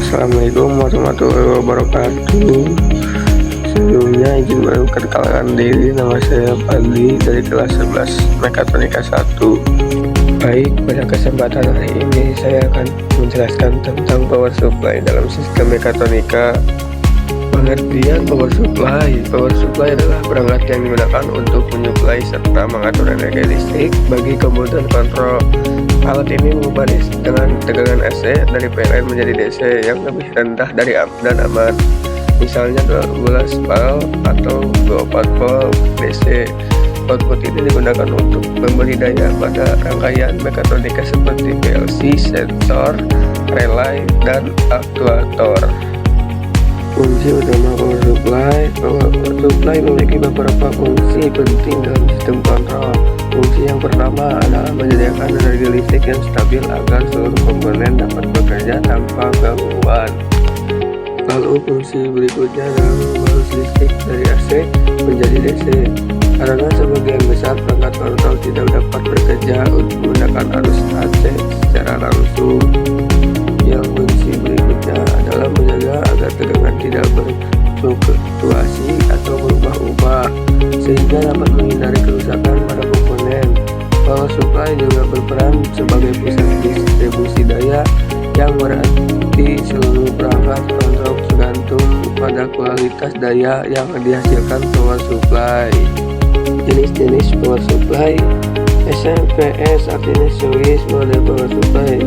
Assalamualaikum warahmatullahi wabarakatuh. Sebelumnya izin memperkenalkan diri, nama saya Fadli dari kelas 11 Mekatronika 1. Baik, pada kesempatan hari ini saya akan menjelaskan tentang power supply dalam sistem mekatronika. Pengertian power supply adalah perangkat yang digunakan untuk menyuplai serta mengatur energi listrik bagi komputer kontrol. Alat ini mengubah dengan tegangan AC dari PLN menjadi DC yang lebih rendah dan aman. Misalnya 12 volt atau 24 volt DC. Output ini digunakan untuk memberi daya pada rangkaian mekatronika seperti PLC, sensor, relay, dan aktuator. Fungsi utama power supply memiliki beberapa fungsi penting dalam sistem kontrol. Fungsi yang pertama adalah menyediakan energi listrik yang stabil agar seluruh komponen dapat bekerja tanpa gangguan. Lalu fungsi berikutnya adalah mengubah arus listrik dari AC menjadi DC. Karena sebagian besar perangkat kontrol tidak dapat bekerja untuk menggunakan arus AC secara langsung. Yang fungsi berikutnya adalah menjaga agar tegangan tidak berfluktuasi atau berubah-ubah sehingga dapat menghindari kerusakan pada komponen. Power supply juga berperan sebagai pusat distribusi daya, yang berarti seluruh perangkat kontrol tergantung pada kualitas daya yang dihasilkan power supply. Jenis-jenis power supply: SMPS artinya switch mode power supply.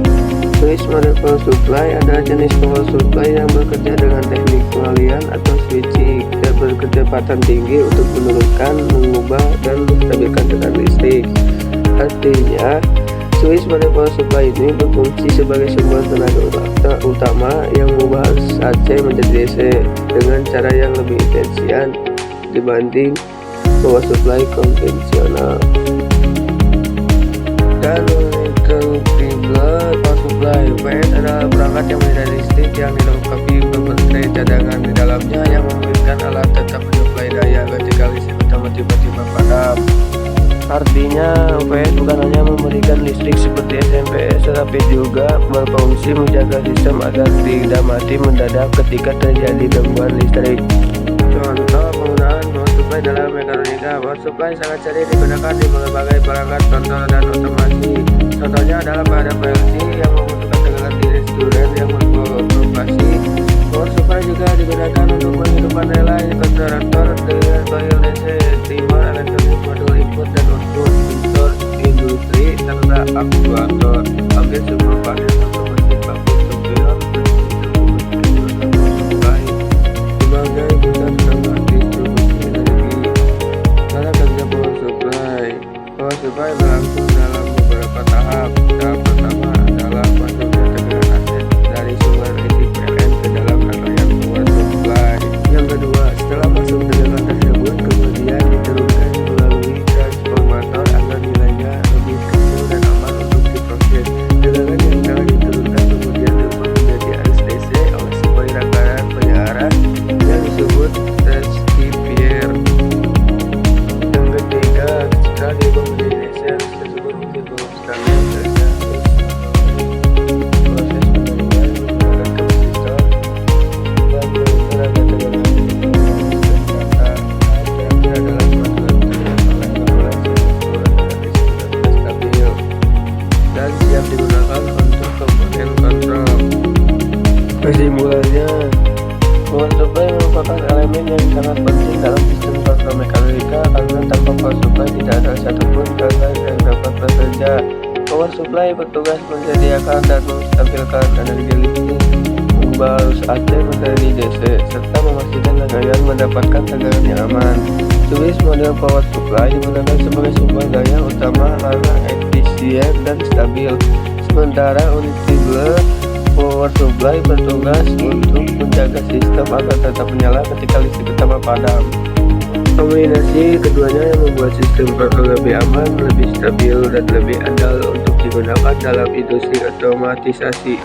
Switch mode power supply adalah jenis power supply yang bekerja dengan teknik pengalian atau switching dan berkecepatan tinggi untuk menurunkan, mengubah, dan menstabilkan tekanan listrik. Artinya, switch mode power supply ini berfungsi sebagai sumber tenaga utama yang mengubah arus AC menjadi DC dengan cara yang lebih efisien dibanding power supply konvensional. Dan interruptible power supply (UPS) adalah perangkat yang menyediakan listrik yang dilengkapi baterai cadangan di dalamnya yang memungkinkan alat tetap menyuplai daya ketika listrik utama tiba-tiba padam. Artinya, UPS bukan hanya memberikan listrik seperti SMPS, tetapi juga berfungsi menjaga sistem agar tidak mati mendadak ketika terjadi gangguan listrik. Contoh penggunaan power supply dalam mekatronika. Power supply sangat sering digunakan di berbagai perangkat kontrol dan otomasi. Contohnya adalah pada PLC yang membutuhkan tegangan tinggi resistor yang beroperasi. Power supply juga digunakan untuk menghidupkan relay konverter dengan coil DC, timer elektronik, modul input dan output, sensor industri, serta aktuator. Hampir semua bahan otomatis bagus superior sebagai pusat tempat distribusi energi. Cara kerja power supply. Power supply berlangsung dalam beberapa tahap. Tahap pertama adalah masuknya tegangan AC dari sumber listrik PLN ke dalam rangkaian power supply. Yang kedua, setelah masuk tegangan tersebut kemudian diturunkan melalui transformator agar nilainya lebih kecil dan aman untuk diproses. Tegangan yang telah diturunkan kemudian diubah menjadi arus DC oleh sebuah rangkaian pengarah yang disebut rectifier. Yang ketiga, setelah diubah menjadi DC, arus tersebut diteruskan saja proses pengalihan menggunakan kapasitor dan tenaga tegangan terakhir adalah suatu oleh kalkulasi ukuran dengan listrik stabil dan siap digunakan untuk komponen kontrol. Kesimpulannya, power supply merupakan elemen yang sangat penting dalam sistem kontrol mekatronika karena tanpa power supply tidak ada satupun perangkat yang dapat bekerja. Power supply bertugas menyediakan dan menstabilkan energi listrik, mengubah arus AC menjadi DC, serta memastikan rangkaian mendapatkan tegangan yang aman. Switch model power supply digunakan sebagai sumber daya utama karena efisien dan stabil. Sementara interruptible power supply bertugas untuk menjaga sistem agar tetap menyala ketika listrik utama padam. Kombinasi keduanya yang membuat sistem kontrol lebih aman, lebih stabil, dan lebih andal untuk digunakan dalam industri otomatisasi.